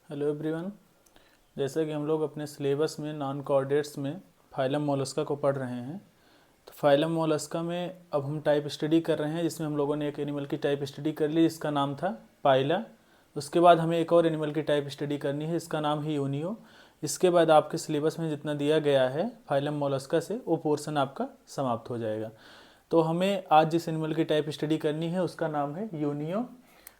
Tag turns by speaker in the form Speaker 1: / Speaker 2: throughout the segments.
Speaker 1: Hello everyone. जैसा कि हम लोग अपने सिलेबस में नॉन कॉर्डेट्स में फाइलम मोलस्का को पढ़ रहे हैं, तो फाइलम मोलस्का में अब हम टाइप स्टडी कर रहे हैं, जिसमें हम लोगों ने एक एनिमल की टाइप स्टडी कर ली जिसका नाम था पाइला। उसके बाद हमें एक और एनिमल की टाइप स्टडी करनी है, इसका नाम है यूनियो। इसके बाद आपके सिलेबस में जितना दिया गया है फाइलम मोलस्का से वो पोर्शन आपका समाप्त हो जाएगा। तो हमें आज जिस एनिमल की टाइप स्टडी करनी है उसका नाम है यूनियो,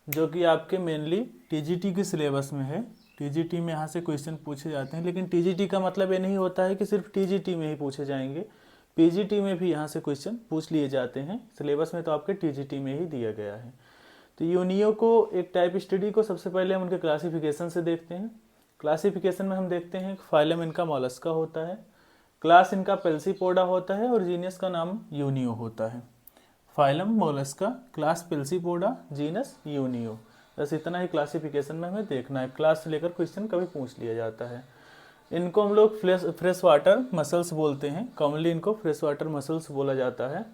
Speaker 1: जो कि आपके मेनली टीजीटी के सिलेबस में है। टीजीटी में यहाँ से क्वेश्चन पूछे जाते हैं, लेकिन टीजीटी का मतलब ये नहीं होता है कि सिर्फ टीजीटी में ही पूछे जाएंगे, पीजीटी में भी यहाँ से क्वेश्चन पूछ लिए जाते हैं। सिलेबस में तो आपके टीजीटी में ही दिया गया है। तो यूनियो को एक टाइप स्टडी को सबसे पहले हम उनके क्लासिफिकेशन से देखते हैं। क्लासिफिकेशन में हम देखते हैं फाइलम इनका मोलस्का होता है, क्लास इनका पेल्सीपोडा होता है और जीनस का नाम यूनियो होता है। Phylum Mollusca, class Pelecypoda, genus Unio, बस इतना ही क्लासिफिकेशन में हमें देखना है। क्लास से लेकर क्वेश्चन कभी पूछ लिया जाता है। इनको हम लोग फ्रेश वाटर मसल्स बोलते हैं, कॉमनली इनको फ्रेश वाटर मसल्स बोला जाता है।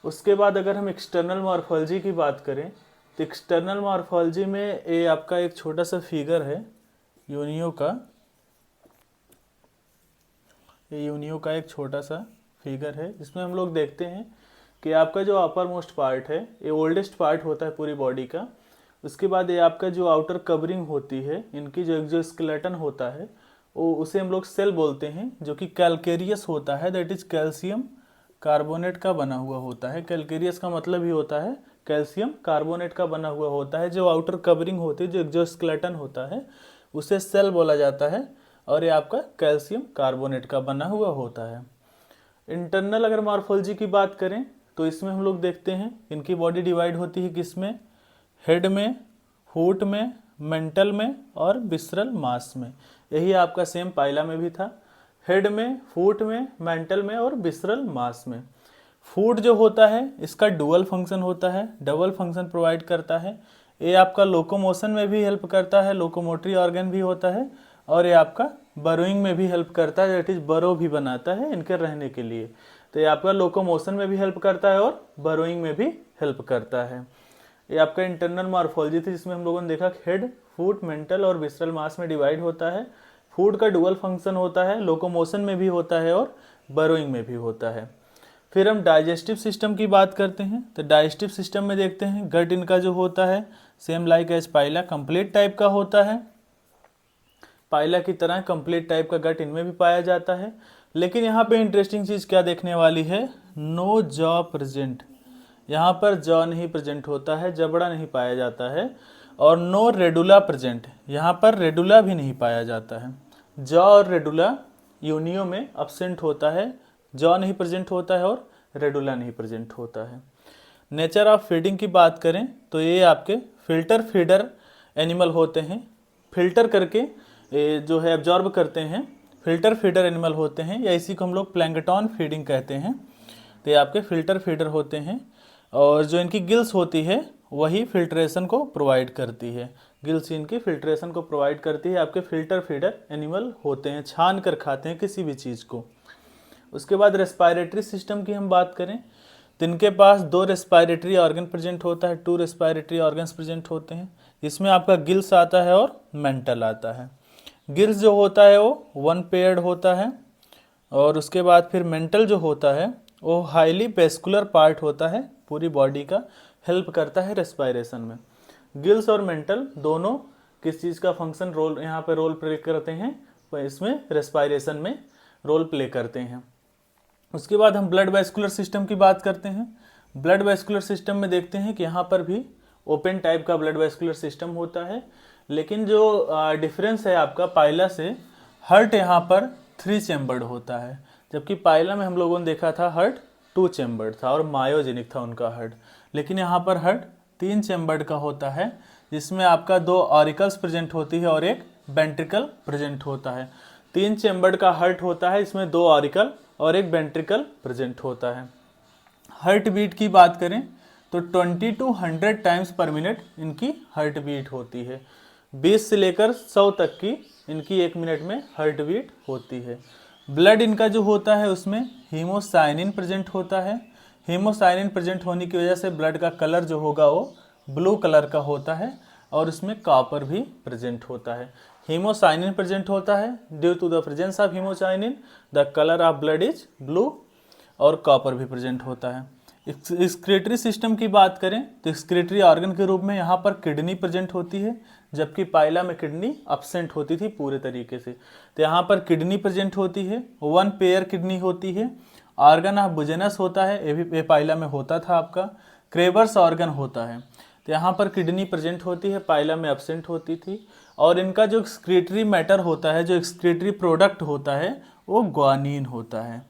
Speaker 1: उसके बाद अगर हम एक्सटर्नल मॉर्फोलॉजी की बात करें तो एक्सटर्नल मॉर्फोलॉजी में ये आपका एक छोटा सा फिगर है यूनियो का। ये यूनियो का एक छोटा सा फिगर है, जिसमें हम लोग देखते हैं कि आपका जो अपर मोस्ट पार्ट है ये ओल्डेस्ट पार्ट होता है पूरी बॉडी का। उसके बाद ये आपका जो आउटर कवरिंग होती है, इनकी जो एक्सोस्केलेटन होता है वो उसे हम लोग सेल बोलते हैं, जो कि कैल्केरियस होता है, दैट इज कैल्शियम कार्बोनेट का बना हुआ होता है। कैल्केरियस का मतलब ही होता है कैल्शियम कार्बोनेट का बना हुआ होता है। जो आउटर कवरिंग होती है, जो एक्सोस्केलेटन होता है, उसे सेल बोला जाता है और ये आपका कैल्शियम कार्बोनेट का बना हुआ होता है। इंटरनल अगर मॉर्फोलॉजी की बात करें तो इसमें हम लोग देखते हैं इनकी बॉडी डिवाइड होती है किसमें, हेड में, फुट में, मेंटल में और विसरल मास में। यही आपका सेम पाइला में भी था, हेड में, फुट में, मेंटल में और विसरल मास में। फुट जो होता है इसका डुअल फंक्शन होता है, डबल फंक्शन प्रोवाइड करता है। ये आपका लोकोमोशन में भी हेल्प करता है, लोकोमोटरी ऑर्गन भी होता है, और ये आपका बरोइंग में भी हेल्प करता है, दैट इज बरो भी बनाता है इनके रहने के लिए। तो ये आपका लोकोमोशन में भी हेल्प करता है और बरोइंग में भी हेल्प करता है। ये आपका इंटरनल मॉर्फोलॉजी थी, जिसमें हम लोगों ने देखा हेड, फुट, मेंटल और विसरल मास में डिवाइड होता है। फुट का डुअल फंक्शन होता है, लोकोमोशन में भी होता है और बरोइंग में भी होता है। फिर हम डाइजेस्टिव सिस्टम की बात करते हैं, तो डाइजेस्टिव सिस्टम में देखते हैं गट इनका जो होता है सेम लाइक एज पाइला कंप्लीट टाइप का होता है। पाइला की तरह कंप्लीट टाइप का गट इनमें भी पाया जाता है। लेकिन यहाँ पे इंटरेस्टिंग चीज़ क्या देखने वाली है, नो जॉ प्रेजेंट। यहाँ पर जॉ नहीं प्रेजेंट होता है, जबड़ा नहीं पाया जाता है। और नो रेडुला प्रेजेंट, यहाँ पर रेडुला भी नहीं पाया जाता है। जॉ और रेडुला यूनियो में अब्सेंट होता है, जॉ नहीं प्रेजेंट होता है और रेडुला नहीं प्रेजेंट होता है। नेचर ऑफ फीडिंग की बात करें तो ये आपके फिल्टर फीडर एनिमल होते हैं, फिल्टर करके जो है एब्जॉर्ब करते हैं, फिल्टर फीडर एनिमल होते हैं, या इसी को हम लोग प्लैंकटन फीडिंग कहते हैं। तो ये आपके फिल्टर फीडर होते हैं, और जो इनकी गिल्स होती है वही फिल्ट्रेशन को प्रोवाइड करती है। गिल्स इनकी फिल्ट्रेशन को प्रोवाइड करती है। आपके फिल्टर फीडर एनिमल होते हैं, छान कर खाते हैं किसी भी चीज़ को। उसके बाद रेस्पायरेटरी सिस्टम की हम बात करें तो इनके पास 2 रेस्पायरेटरी ऑर्गन प्रेजेंट होता है, 2 रेस्पायरेटरी ऑर्गन्स प्रेजेंट होते हैं, जिसमें आपका गिल्स आता है और मेंटल आता है। गिल्स जो होता है वो 1 पेयर्ड होता है, और उसके बाद फिर मेंटल जो होता है वो हाईली वेस्कुलर पार्ट होता है, पूरी बॉडी का हेल्प करता है रेस्पायरेशन में। गिल्स और मेंटल दोनों किस चीज़ का फंक्शन रोल यहाँ पे रोल प्ले करते हैं, तो इसमें रेस्पायरेशन में रोल प्ले करते हैं। उसके बाद हम ब्लड वेस्कुलर सिस्टम की बात करते हैं। ब्लड वेस्कुलर सिस्टम में देखते हैं कि यहाँ पर भी ओपन टाइप का ब्लड वेस्कुलर सिस्टम होता है, लेकिन जो डिफरेंस है आपका पाइला से, हार्ट यहाँ पर 3 चैम्बर्ड होता है, जबकि पाइला में हम लोगों ने देखा था हार्ट 2 चैम्बर्ड था और मायोजेनिक था उनका हार्ट। लेकिन यहाँ पर हार्ट 3 चैम्बर्ड का होता है, जिसमें आपका 2 ऑरिकल्स प्रेजेंट होती है और एक वेंट्रिकल प्रेजेंट होता है। 3 चैम्बर्ड का हार्ट होता है, इसमें 2 ऑरिकल और एक वेंट्रिकल प्रेजेंट होता है। हार्ट बीट की बात करें तो 20 to 100 टाइम्स पर मिनट इनकी हार्ट बीट होती है। 20 से लेकर 100 तक की इनकी 1 मिनट में हार्ट बीट होती है। ब्लड इनका जो होता है उसमें हीमोसाइनिन प्रेजेंट होता है। हीमोसाइनिन प्रेजेंट होने की वजह से ब्लड का कलर जो होगा वो ब्लू कलर का होता है, और उसमें कॉपर भी प्रेजेंट होता है। हीमोसाइनिन प्रेजेंट होता है। Due to the presence of haemocyanin the colour of blood is blue, और कॉपर भी प्रेजेंट होता है। एक्सक्रीटरी सिस्टम की बात करें तो एक्सक्रीटरी ऑर्गन के रूप में यहाँ पर किडनी प्रेजेंट होती है, जबकि पाइला में किडनी अब्सेंट होती थी पूरे तरीके से। तो यहाँ पर किडनी प्रेजेंट होती है, 1 पेयर किडनी होती है। ऑर्गन ऑफ बुजेनस होता है, ये भी पाइला में होता था आपका। क्रेबर्स ऑर्गन होता है, तो यहाँ पर किडनी प्रेजेंट होती है, पाइला में अब्सेंट होती थी। और इनका जो एक्सक्रीटरी मैटर होता है, जो एक्सक्रीटरी प्रोडक्ट होता है, वो ग्वानिन होता है।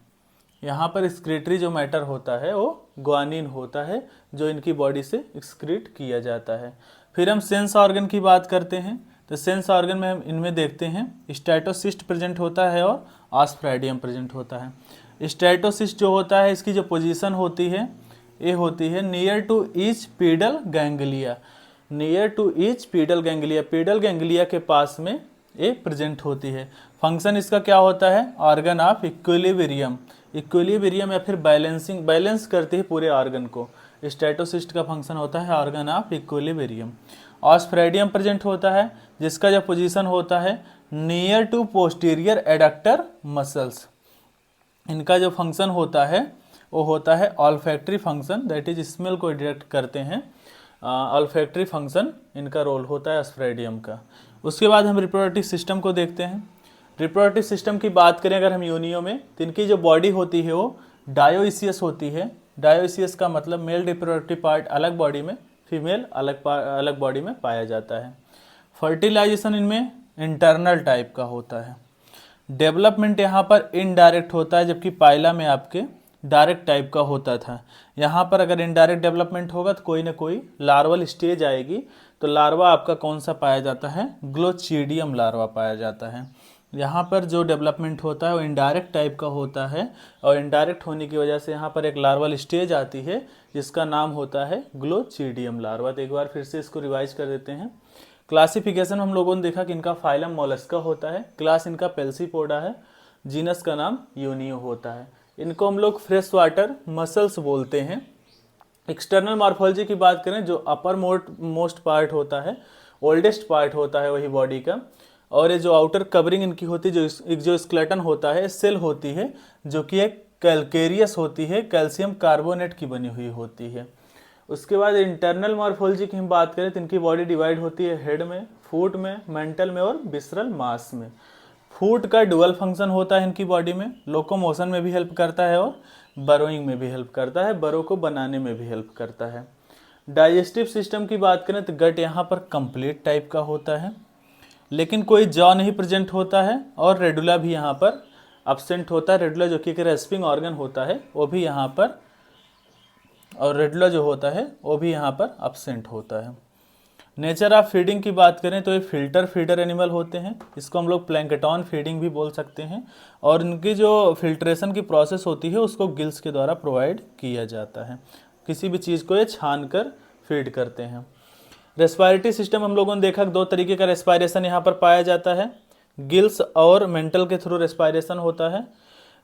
Speaker 1: यहाँ पर एक्सक्रीटरी जो मैटर होता है वो ग्वानिन होता है, जो इनकी बॉडी से एक्सक्रीट किया जाता है। फिर हम सेंस ऑर्गन की बात करते हैं, तो सेंस ऑर्गन में हम इनमें देखते हैं स्टैटोसिस्ट प्रेजेंट होता है और ऑस्फ्रैडियम प्रेजेंट होता है। स्टैटोसिस्ट जो होता है, इसकी जो पोजीशन होती है ये होती है near to each pedal ganglia, near to each pedal ganglia, pedal ganglia के पास में ये प्रेजेंट होती है। फंक्शन इसका क्या होता है, ऑर्गन ऑफ इक्विलिब्रियम, इक्विलिब्रियम या फिर बैलेंसिंग, बैलेंस करती है पूरे ऑर्गन को। स्टैटोसिस्ट का फंक्शन होता है organ of equilibrium. Osphradium present होता है, जिसका जो पोजीशन होता है near to posterior adductor muscles. इनका जो फंक्शन होता है वो होता है olfactory function, that is smell को डिटेक्ट करते हैं। ऑल्फैक्टरी फंक्शन इनका रोल होता है ऑस्फ्रैडियम का। उसके बाद हम रिप्रोडक्टिव सिस्टम को देखते हैं। रिप्रोडक्टिव सिस्टम की बात करें अगर हम योनियों में, तो इनकी जो बॉडी होती है वो डायोइसियस होती है। डायोइसियस का मतलब मेल रिप्रोडक्टिव पार्ट अलग बॉडी में, फीमेल अलग बॉडी में पाया जाता है। फर्टिलाइजेशन इनमें इंटरनल टाइप का होता है। डेवलपमेंट यहाँ पर इनडायरेक्ट होता है, जबकि पाइला में आपके डायरेक्ट टाइप का होता था। यहाँ पर अगर इनडायरेक्ट डेवलपमेंट होगा तो कोई ना कोई लार्वल स्टेज आएगी, तो लार्वा आपका कौन सा पाया जाता है, ग्लोचिडियम लार्वा पाया जाता है। यहाँ पर जो डेवलपमेंट होता है वो इनडायरेक्ट टाइप का होता है, और इनडायरेक्ट होने की वजह से यहाँ पर एक लार्वल स्टेज आती है जिसका नाम होता है ग्लोचिडियम लार्वा। तो एक बार फिर से इसको रिवाइज कर देते हैं। क्लासिफिकेशन हम लोगों ने देखा कि इनका फाइलम मोलस्का होता है, क्लास इनका पेल्सीपोडा है, जीनस का नाम यूनियो होता है। इनको हम लोग फ्रेश वाटर मसल्स बोलते हैं। एक्सटर्नल मॉर्फोलॉजी की बात करें, जो अपर मोस्ट पार्ट होता है, ओल्डेस्ट पार्ट होता है वही बॉडी का, और ये जो आउटर कवरिंग इनकी होती है, जो स्केलेटन होता है, सेल होती है जो कि एक कैलकेरियस होती है, कैल्शियम कार्बोनेट की बनी हुई होती है। उसके बाद इंटरनल मॉर्फोलॉजी की हम बात करें तो इनकी बॉडी डिवाइड होती है हेड में, फुट में, मेंटल में और विसरल मास में। फुट का डुअल फंक्शन होता है इनकी बॉडी में, लोकोमोशन में भी हेल्प करता है और बरोइंग में भी हेल्प करता है, बरो को बनाने में भी हेल्प करता है। डाइजेस्टिव सिस्टम की बात करें तो गट यहाँ पर कंप्लीट टाइप का होता है, लेकिन कोई जॉ नहीं प्रेजेंट होता है, और रेडुला भी यहाँ पर अब्सेंट होता है। रेडुला जो कि एक रेस्पिंग ऑर्गन होता है वो भी यहाँ पर, और रेडुला जो होता है वो भी यहाँ पर अब्सेंट होता है। नेचर ऑफ फीडिंग की बात करें तो ये फिल्टर फीडर एनिमल होते हैं, इसको हम लोग प्लैंकटन फीडिंग भी बोल सकते हैं, और इनकी जो फिल्ट्रेशन की प्रोसेस होती है उसको गिल्स के द्वारा प्रोवाइड किया जाता है। किसी भी चीज़ को ये छान कर फीड करते हैं। रेस्पिरेटरी सिस्टम हम लोगों ने देखा 2 तरीके का रेस्पिरेशन यहाँ पर पाया जाता है, गिल्स और मेंटल के थ्रू रेस्पिरेशन होता है।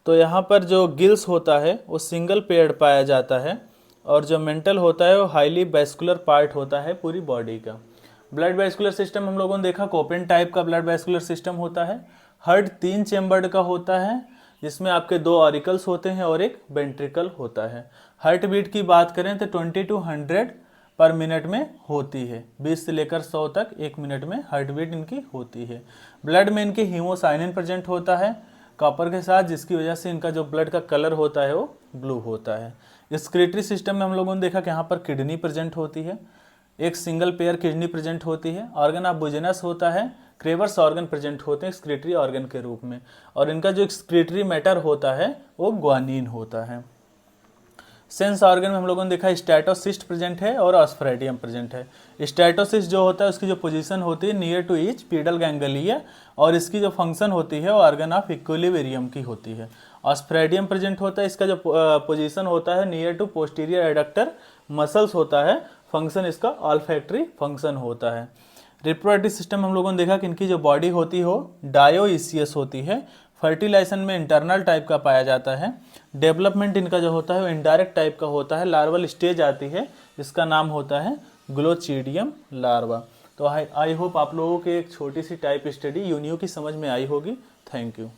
Speaker 1: तो यहाँ पर जो गिल्स होता है वो सिंगल पेयर्ड पाया जाता है, और जो मेंटल होता है वो हाईली वैस्कुलर पार्ट होता है पूरी बॉडी का। ब्लड वैस्कुलर सिस्टम हम लोगों ने देखा कोपेन टाइप का ब्लड वैस्कुलर सिस्टम होता है। हार्ट 3 चेम्बर्ड का होता है, जिसमें आपके 2 ऑरिकल्स होते हैं और एक वेंट्रिकल होता है। हार्ट बीट की बात करें तो 20 to 100 पर मिनट में होती है, 20 से लेकर 100 तक 1 मिनट में हार्ट बीट इनकी होती है। ब्लड में इनके हीमोसाइनिन प्रेजेंट होता है कॉपर के साथ, जिसकी वजह से इनका जो ब्लड का कलर होता है वो ब्लू होता है। एक्सक्रीटरी सिस्टम में हम लोगों ने देखा कि यहाँ पर किडनी प्रेजेंट होती है, एक सिंगल पेयर किडनी प्रेजेंट होती है। ऑर्गन ऑफ बुजेनस होता है, क्रेवर्स ऑर्गन प्रेजेंट होते हैं एक्सक्रीटरी ऑर्गन के रूप में, और इनका जो एक्सक्रीटरी मैटर होता है वो ग्वानिन होता है। सेंस ऑर्गन में हम लोगों ने देखा स्टैटोसिस्ट प्रेजेंट है और ऑस्फ्रैडियम प्रेजेंट है। स्टैटोसिस्ट जो होता है उसकी जो पोजीशन होती है near to each pedal ganglia, और इसकी जो फंक्शन होती है वो ऑर्गन ऑफ इक्विलिब्रियम की होती है। ऑस्फ्रैडियम प्रेजेंट होता है, इसका जो पोजीशन होता है near to posterior adductor muscles होता है, फंक्शन इसका ऑल्फैक्टरी फंक्शन होता है। रिप्रोडक्टिव सिस्टम हम लोगों ने देखा कि इनकी जो बॉडी होती है वो डायोइसियस होती है। फर्टिलाइजेशन में इंटरनल टाइप का पाया जाता है। डेवलपमेंट इनका जो होता है वो इनडायरेक्ट टाइप का होता है, लार्वल स्टेज आती है जिसका नाम होता है ग्लोचिडियम लार्वा। तो आई होप आप लोगों के एक छोटी सी टाइप स्टडी यूनियो की समझ में आई होगी। Thank you.